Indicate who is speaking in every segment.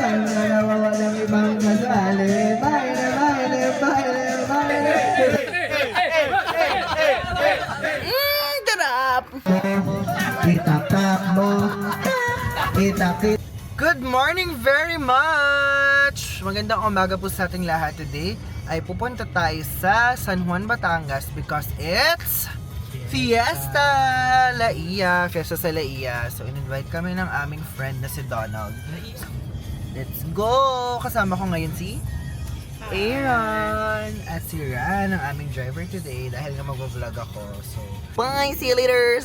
Speaker 1: Nagawa ng ibang kasali.
Speaker 2: Darap!
Speaker 1: Itaktak mo. Itakit.
Speaker 2: Good morning very much! Magandang umaga po sa ating lahat today. Ay pupunta tayo sa San Juan, Batangas because it's Fiesta Laia! Fiesta sa Laia. So in-invite kami ng aming friend na si Donald. Let's go! Kasama ko ngayon si Aaron at si Ran, ang aming driver today dahil nga mag-vlog ako. So, bye! See you later!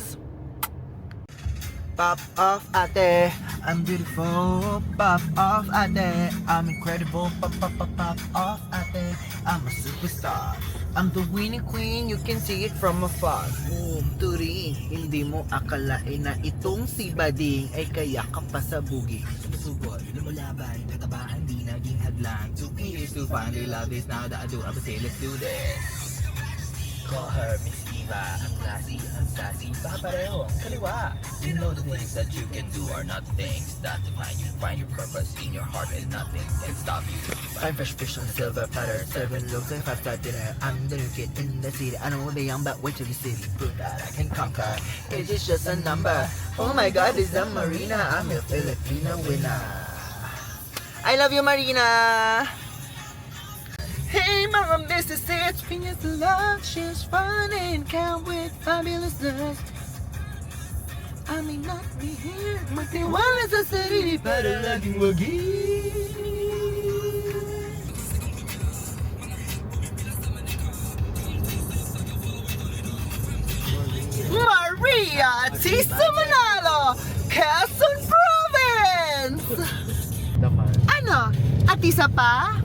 Speaker 2: Pop off ate, I'm beautiful. Pop off ate, I'm incredible. Pop off ate, I'm a superstar. I'm the winning queen, you can see it from afar. Boom, turing, hindi mo akalain na itong si Bading ay kaya ka pa sa bugi. Sumusugod, lumalaban, tatabahan, di naging hadlang. 2 years to find your love is now that I do, I would say let's do this. Call her Miss Eva, ang classy, ang sassy, baka pareho ang kaliwa. You know the things that you can do are not things that define you. Find your purpose in your heart and nothing can stop you. I'm fresh fish on a silver platter, serving looks like 5-star dinner. I'm the new kid in the city, I know the young but wait till the city. Prove that I can conquer, age is just a number. Oh my god, is that Marina? I'm a Filipino winner. I love you, Marina! Hey mom, this is it. Fingers to love, she's fun and count with fabulousness. I may not be here, magtiwala sa sarili para laging wagi. Maria Tisa Manalo, Quezon Province! Ano? At isa pa?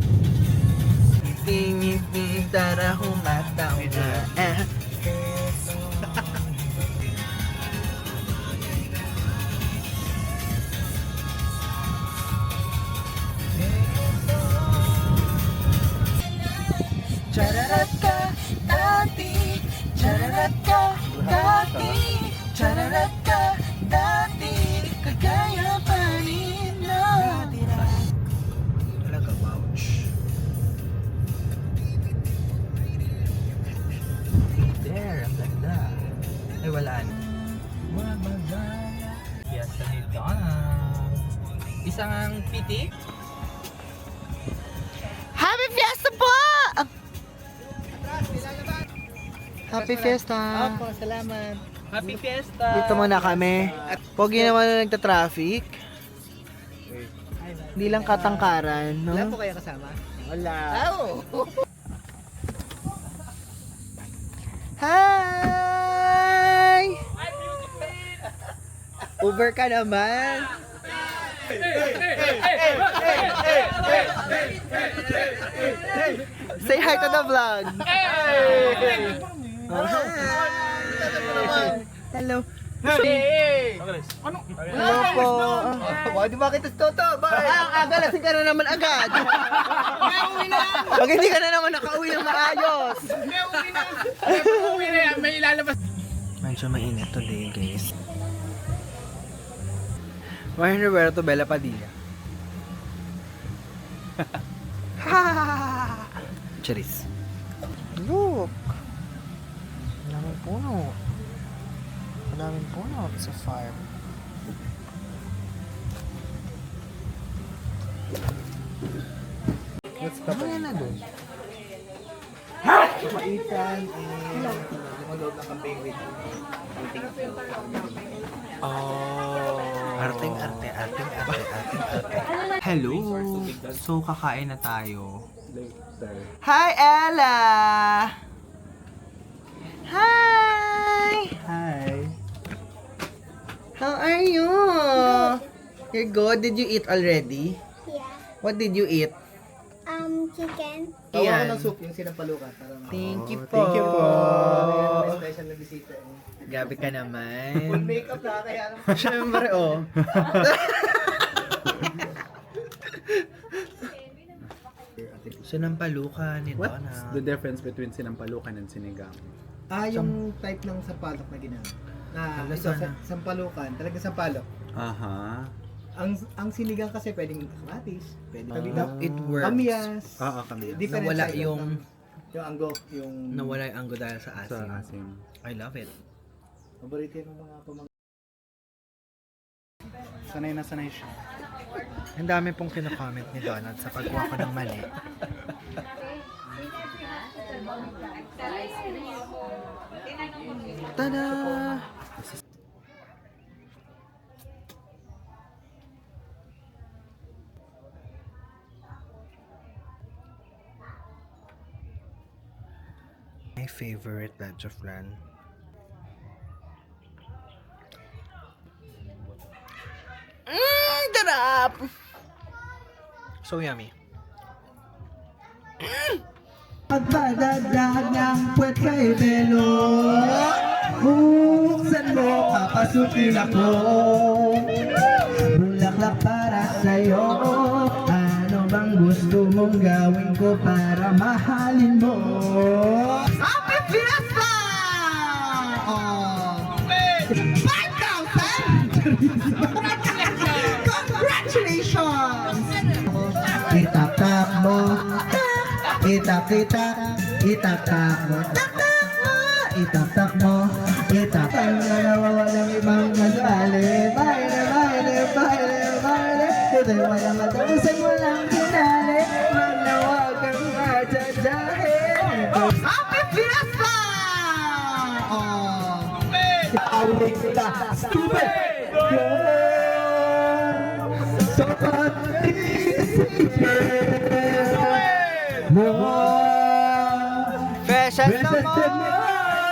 Speaker 2: Ngiti tara humataw na Chararatka dati, chararatka dati, chararatka dati, kagaya pa rin na. Talaga, ouch. There, ang ganda. Ay, wala na. Fiesta ni Donald. Isang pitik. Happy Fiesta po! Happy Fiesta!
Speaker 1: Opo, salamat.
Speaker 3: Happy Fiesta!
Speaker 2: Dito muna kami. Pogi naman na nagta-traffic. Hindi lang katangkaran, no?
Speaker 1: Wala po kayo kasama?
Speaker 2: Wala.
Speaker 1: Oh!
Speaker 2: Hi! Uber ka naman. Say hi to the vlog. Oh, hi. Hello. Hello po. Di ba kita toto? Aga, lasing ka na naman agad. Pag hindi ka na naman nakauwi ng maayos.
Speaker 3: May ilalabas.
Speaker 2: Medyo mainit today, guys. Juan Roberto Bella Padilla. Charis. Look! Madaming puno. Madaming puno sa farm.
Speaker 1: What's
Speaker 2: Ano yan na doon?
Speaker 1: Maitan and lumaloob ng campaign with
Speaker 2: Arteng arte. Hello! So, kakain na tayo. Hi, Ella! Hi!
Speaker 1: Hi!
Speaker 2: How are you? You're good. Did you eat already?
Speaker 4: Yeah.
Speaker 2: What did you eat?
Speaker 4: Chicken.
Speaker 1: Tawa ko
Speaker 2: Yan.
Speaker 1: ng soup yung sinampalukan.
Speaker 2: Thank you po.
Speaker 1: Thank you po. May special na bisita.
Speaker 2: Gabi ka
Speaker 1: Full
Speaker 2: naman.
Speaker 1: makeup na kaya
Speaker 2: Siyempre, oh. Sinampalukan ni
Speaker 3: What's
Speaker 2: Donna.
Speaker 3: the difference between sinampalukan and sinigang?
Speaker 1: yung type ng sampalok na ginamit. Na
Speaker 2: Ano
Speaker 1: ito,
Speaker 2: sana?
Speaker 1: sampalukan, talaga sampalok.
Speaker 3: Aha.
Speaker 1: Ang sinigang kasi pwedeng kamatis, pwedeng kabita,
Speaker 2: It works.
Speaker 1: kamyas.
Speaker 3: Oo, kami.
Speaker 1: Different
Speaker 2: Nawala
Speaker 1: type
Speaker 2: yung-
Speaker 1: yung anggo, yung
Speaker 2: Nawala yung anggo dahil sa
Speaker 3: Sa
Speaker 2: asin.
Speaker 3: asin.
Speaker 2: I love it.
Speaker 1: paborito ng mga pamangkin.
Speaker 3: Sanay na sanay siya.
Speaker 2: Ang dami pong kino-comment ni Donald sa pagkuha ko ng mali. Tada! My favorite batch of flan. Darap! So yummy.
Speaker 5: Pagpadagdag ng puwet kay Belo, buksan mo, papasukin ako. Bulaklak para sa'yo, ano bang gusto mong gawin ko para mahalin mo? Happy Fiesta! Oh. 5,000! Congratulations! Itak-tak mo, itak-itak, itak-tak mo, tak-tak mo, itak-tak mo, itak-tak mo, nawawalang ibang kasali. Baile, baile, baile, baile, ito'y walang matapusan, walang kinali, manawagang madadahin. Happy Fiesta! Oh. Awit kita, stupid! So
Speaker 2: Fresh as the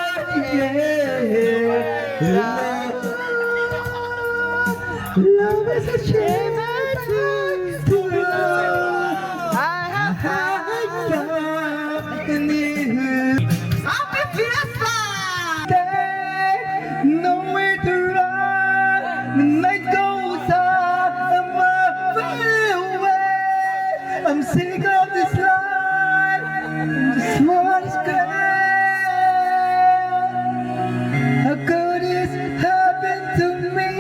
Speaker 5: Love is a shame Happy Fiesta! Nowhere to run, the night goes on, I'm far away. I'm sick of this life, just want to How could this happen to me?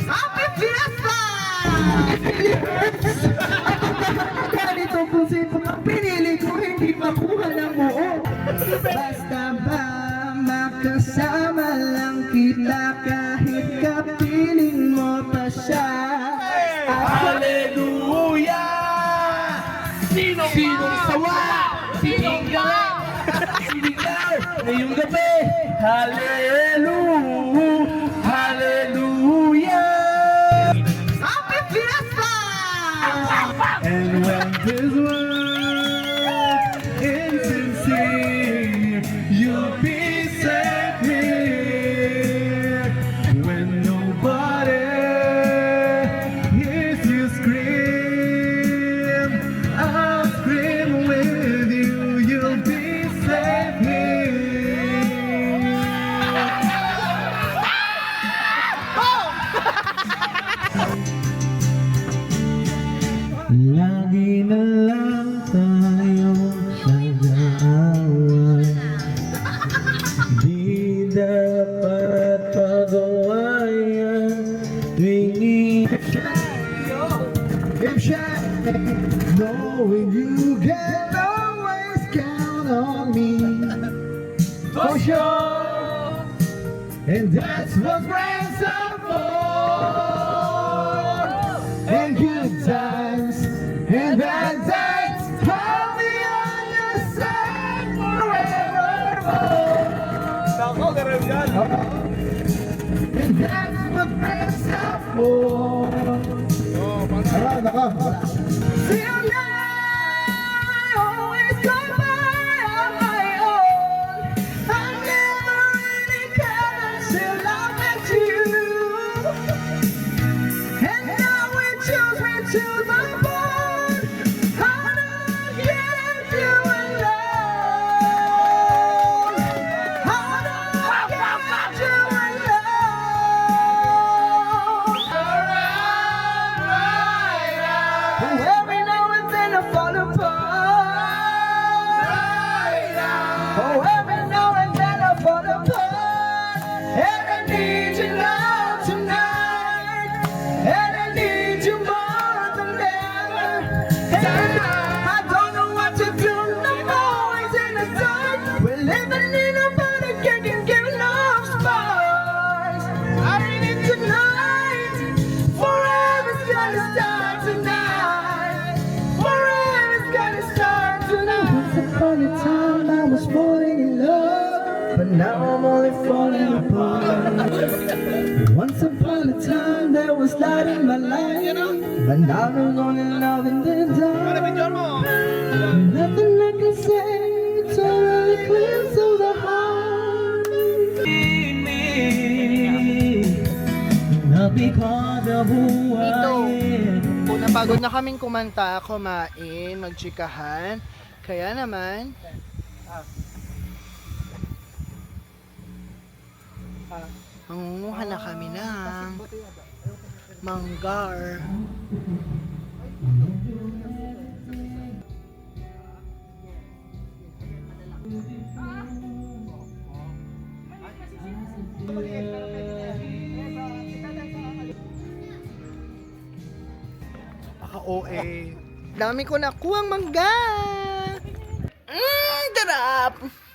Speaker 5: Happy Fiesta! Ganito po sipo ang pinili ko, hindi makuha ng buo. Basta ba makasama lang kita kahit kapiling mo pa siya. Hallelujah! Sinong sawa? Sininggaw! Sininggaw! Ngayong gabi! Hallelujah! Hallelujah! Happy Fiesta! And when this world ends in sin, you'll be safe here. When nobody hears you scream, I'll scream with you. You'll be safe here. Lagi na lang tayong nag-aaway. Di dapat pagawayan tuwing if shy, knowing you can always count on me for sure, and that's what friends are for. And good times and bad times, I'll be on your side forevermore. And that's what friends are for. Till now, always go by on my own. I never really cared until I met you. And now we choose the bond. How do I get you alone? How do I get you alone? Every now and then I fall apart. Oh, every now and then I fall apart. And I need you now tonight. lighting my life. But now there's only love in the dark. Nothing I can say, it's already clear to the heart. Because of who
Speaker 2: Ito.
Speaker 5: I am.
Speaker 2: Kung napagod na kaming kumanta, kumain, magchikahan. Kaya naman, mangunguha na kami ng manggar.
Speaker 3: OA.
Speaker 2: Dami ko nakuhang mangga. Darap!